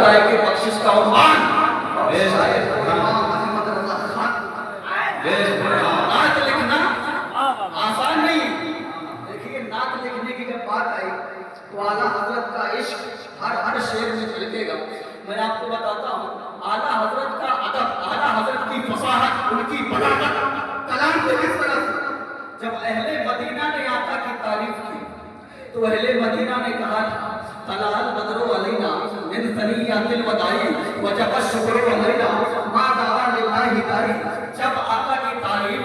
برائے کہ بخشش کا عنوان نعت لکھنا آسان نہیں ہے. دیکھیے نعت لکھنے کی جب بات آئی تو اعلیٰ حضرت کا عشق ہر شعر میں جھلکے گا. میں آپ کو بتاتا ہوں اعلیٰ حضرت کا ادب، اعلیٰ حضرت کی فصاحت، ان کی بلاغت کلام پہ کس طرح سے. جب اہل مدینہ نے آقا کی تعریف کی تو اہل مدینہ نے کہا طلع البدر علینا من ثنیات الوداع وجب الشکر علینا ما دعا للہ داعی. جب آقا کی تعریف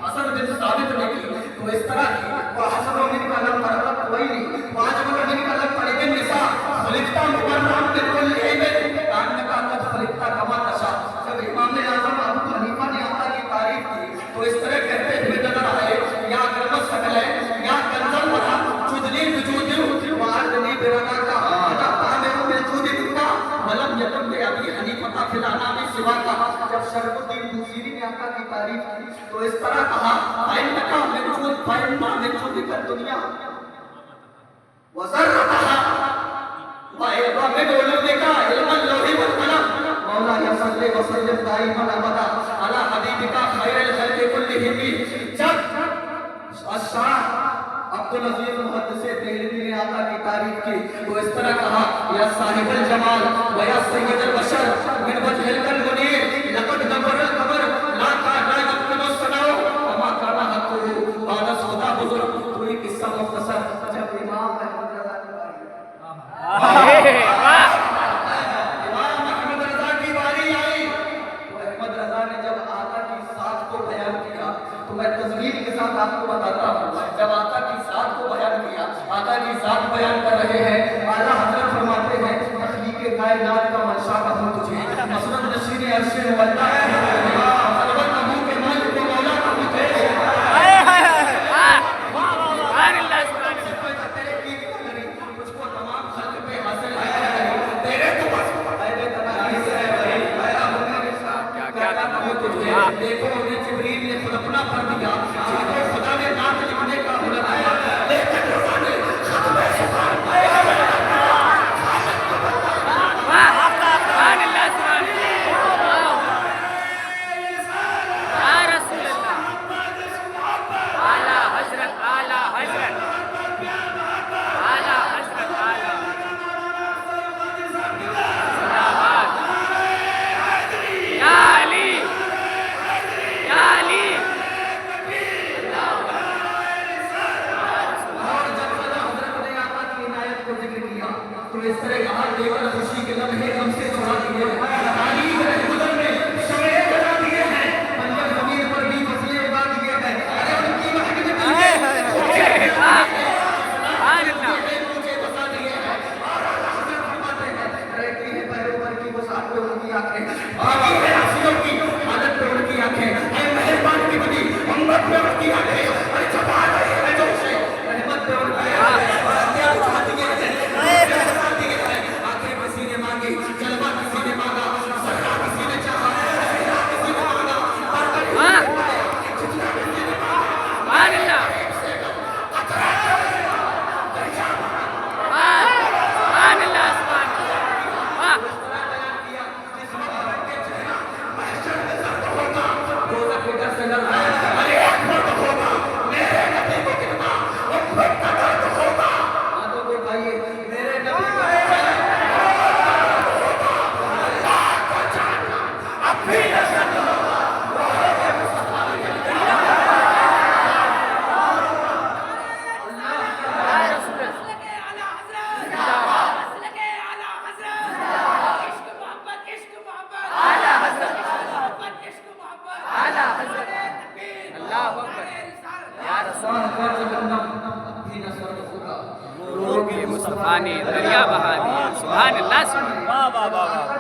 حسن بن ثابت نے کی تو اس طرح کی وحسن من کلم مرتب ویلی واجمل من کلم فرد النساء خلقتا مبرم من کل عیب کانک قد خلقتا کما تشاء. جب امام اعظم ابو حنیفہ نے آقا کی تعریف کی تو اس طرح کہتے ہوئے نظر آئے یا کرمت سکل ہے یا کنزل ورا چدلی وجود وعدنی بردا کا تعمیر میں چودی دکا ولم یتم بے ابی حنیفہ فلانا میں سوا کا. جب شرف الدین بوصیری نے آقا کی تعریف کی تو اس طرح کہا فإنک من چود فإنما من چودک الدنیا وذرتها ومن علومک علم اللوح والقلم. مولا صلی وسلم دائما ابدا علی حبیبک خیر الخلق کلہم. جب الشاہ عبدالعزیز محدث دہلوی نے آقا کی تعریف کی تو اس طرح کہا یا صاحب الجمال و یا سید البشر من وجهک المنیر لقد دبر القبر لا کانا یمکن الصنع وما کانا حقه بعد خدا بزرگ. تو یہ قصہ مختصر جب امام احمد رضا کی باری میں تصویر کے ساتھ آپ کو بتاتا ہوں. جب آقا کی ذات کو بیان کیا، آقا کی ذات بیان کر رہے ہیں، اعلیٰ حضرت فرماتے ہیں تخلیق کائنات کا منشا کہوں تجھے، مسند نشین عرش مولا خلوت ابو کے مالک کو مولا کہوں تجھے. مجھ کو تمام خلق پہ حاصل ہے تیرے تو بس دیکھو انہیں جبریل نے خود اپنا پر دیا جن کو خدا نے نعت لکھنے کا ہنر آیا لیکن رضا نے ختم سبحان اس طرح کہا دیور خوشی کے لمحے ہم سے چھوڑا دیے تعلیم گزر میں شمعے جلا دیے ہیں پنجر زمین پر بھی فصلیں اگا دیے ہیں اگر ان کی محنت مجھے بتا دیے ہیں اور حضرت فرماتے ہیں رہتی ہے پیروں پر کی وسعت پہ ان کی آنکھیں آگی ہے حسینوں کی حالت پہ ان کی آنکھیں اے مہربان کی بڑی امت پہ ان کی آنکھیں اور چھپا رہی ہے جو سے رحمت پہ ان کی آنکھیں اور کیا چاہتی ہے جلوہ کسی نے مانگا سرا کسی نے چاہا کسی نے مانگا مصطفیٰ نے دریا بہا دیا. سبحان اللہ. آقا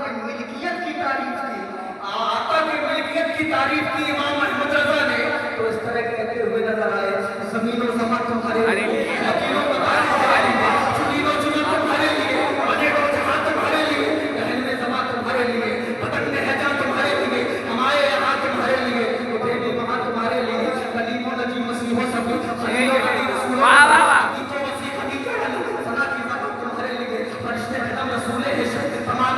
کی ملکیت کی تعریف کی، آقا کی ملکیت کی تعریف کی امام احمد رضا نے تو اس طرح کہتے ہوئے نظر آئے زمین و زمان تمہارے لیے، یقینوں بتائیں تمہارے لیے، چنین و چنین تمہارے لیے، بجٹ و جہاں تمہارے لیے، دہن میں زمان تمہارے لیے، بدن میں ہے جان تمہارے لیے، ہمارے یہاں تمہارے لیے، اٹھے وہاں تمہارے لیے، کلیم و نجیم مسیح و سبھی خلیل و علی رسول فرشتے خدم رسول ہے تمام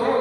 2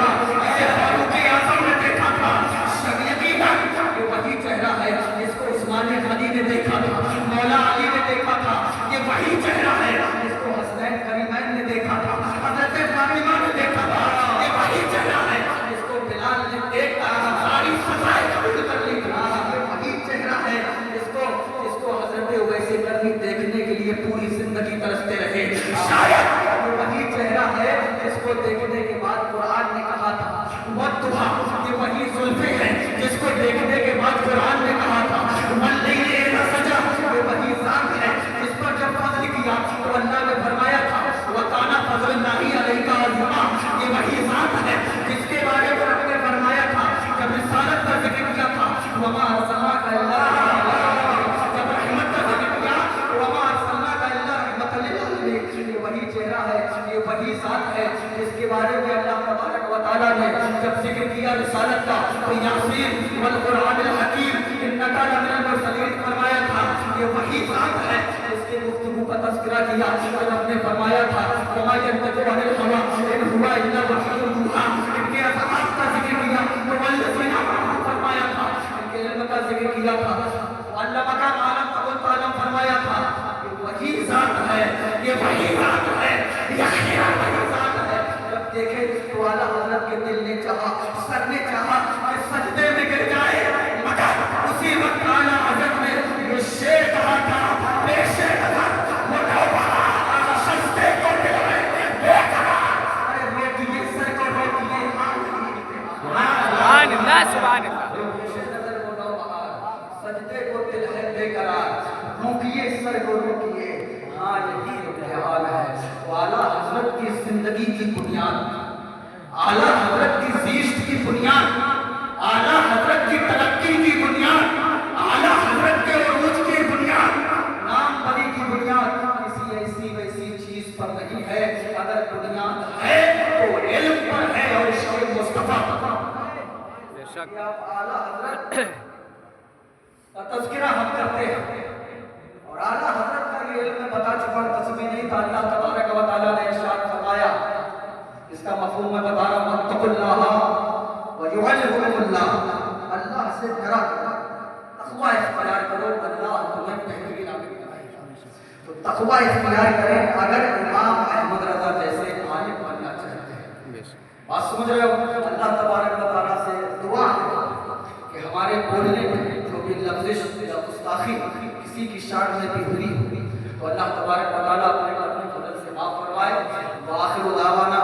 تھا, اسے فاروق اعظم نے دیکھا تھا, یقیناً یہ وہی چہرہ ہے جس کو عثمان غنی نے دیکھا تھا, مولا علی نے دیکھا تھا, یہ وہی چہرہ ہے جس کو حسنین کریمین نے دیکھا تھا, حضرت فاطمہ نے دیکھا تھا, یہ وہی چہرہ ہے جس کو بلال نے دیکھا تھا, ساری سزائیں قبول کر لی تھی, یہ وہی چہرہ ہے جس کو حضرت اویس کرنی دیکھنے کے لیے پوری زندگی ترستے رہے, شاید یہ وہی چہرہ ہے جس کو دیکھنے کے بعد قرآن نے کہا تھا وَالضُّحَىٰ, یہ وہی زلفیں ہیں جس کو دیکھنے کے بعد قرآن نے کہا تھا وَاللَّيْلِ إِذَا سَجَىٰ, یہ وہی ذات ہے جس پر جب فضل کیا تو اللہ نے فرمایا تھا وَكَانَ فَضْلُ اللَّهِ عَلَيْكَ عَظِيمًا, یہ وہی ذات ہے جس کے بارے میں رب نے فرمایا تھا جب رسالت کا ذکر کیا تھا وَمَا أَرْسَلْنَاكَ إِلَّا رَحْمَةً لِّلْعَالَمِينَ, جب رحمت کا ذکر کیا وَمَا أَرْسَلْنَاكَ إِلَّا رَحْمَةً لِّلْعَالَمِينَ, یہ وہی چہرہ ہے, یہ وہی ذات ہے جس کے بارے میں اللہ تبارک و تعالیٰ نے جب ذکر کیا رسالت کا تو یاسین والقرآن الحکیم انکا لمن المرسلین فرمایا تھا, یہ وہی ذات ہے جس کے گفتگو کا تذکرہ کیا تو رب نے فرمایا تھا وما ينطق عن الهوى ان هو الا وحی یوحی, ان کے اصحاب کا ذکر کیا تو والذین آمنوا فرمایا تھا, ان کے علم کا ذکر کیا تھا علمک ما لم تکن تعلم فرمایا تھا, یہ وہی ذات ہے, یہ وہی ذات ہے, یقیناً وہی ذات ہے. جب دیکھے تو اعلیٰ حضرت کے دل نے چاہا, سر نے چاہا کہ سجدے میں گر جائے, مگر اسی وقت اعلیٰ حضرت نے یہ شعر کہا تھا پیش نظر وہ نوبہار سجدے کو ملائے بے قرار, ارے روکیے سر کو روکیے, سبحان اللہ سبحان اللہ. پیش نظر وہ نوبہار سجدے کو دل ہے بے قرار, روکیے سر کو روکیے, ہاں یہی حال ہے. تو اعلیٰ حضرت کی زندگی کی بنیاد, اعلیٰ حضرت کی زیشت کی بنیاد, اعلیٰ حضرت کی ترقی کی بنیاد, اعلیٰ حضرت کے عروج کی بنیاد, نام بری کی بنیاد کسی ایسی ویسی چیز پر نہیں ہے, اگر بنیاد ہے تو علم پر ہے اور عشق مصطفیٰ پر. بے شک. کہ آپ اعلیٰ حضرت کا تذکرہ ہم کرتے ہیں اور اعلیٰ حضرت کا یہ علم میں بتا چکا تصویر نہیں تھا. اللہ تبارک و تعالیٰ نے ارشاد فرمایا, اس کا مفہوم میں بتا رہا ہوں, وَاتَّقُوا اللَّهَ وَيُعَلِّمُكُمُ اللَّهُ, اللہ سے ڈرا کرو, تقوی اختیار کرو, اللہ تمہیں بہترین عالم بنائے گا. تو تقوی اختیار کریں اگر امام احمد رضا جیسے عالم بننا چاہتے ہیں. بات سمجھ رہے ہو؟ اللہ تبارک و تعالیٰ سے دعا ہے کہ ہمارے بولنے میں جو بھی لفظش یا گستاخی کسی کی شان میں بھی ہوئی تو اللہ تبارک و تعالیٰ اپنے فضل سے معاف فرمائے. وآخر دعوانا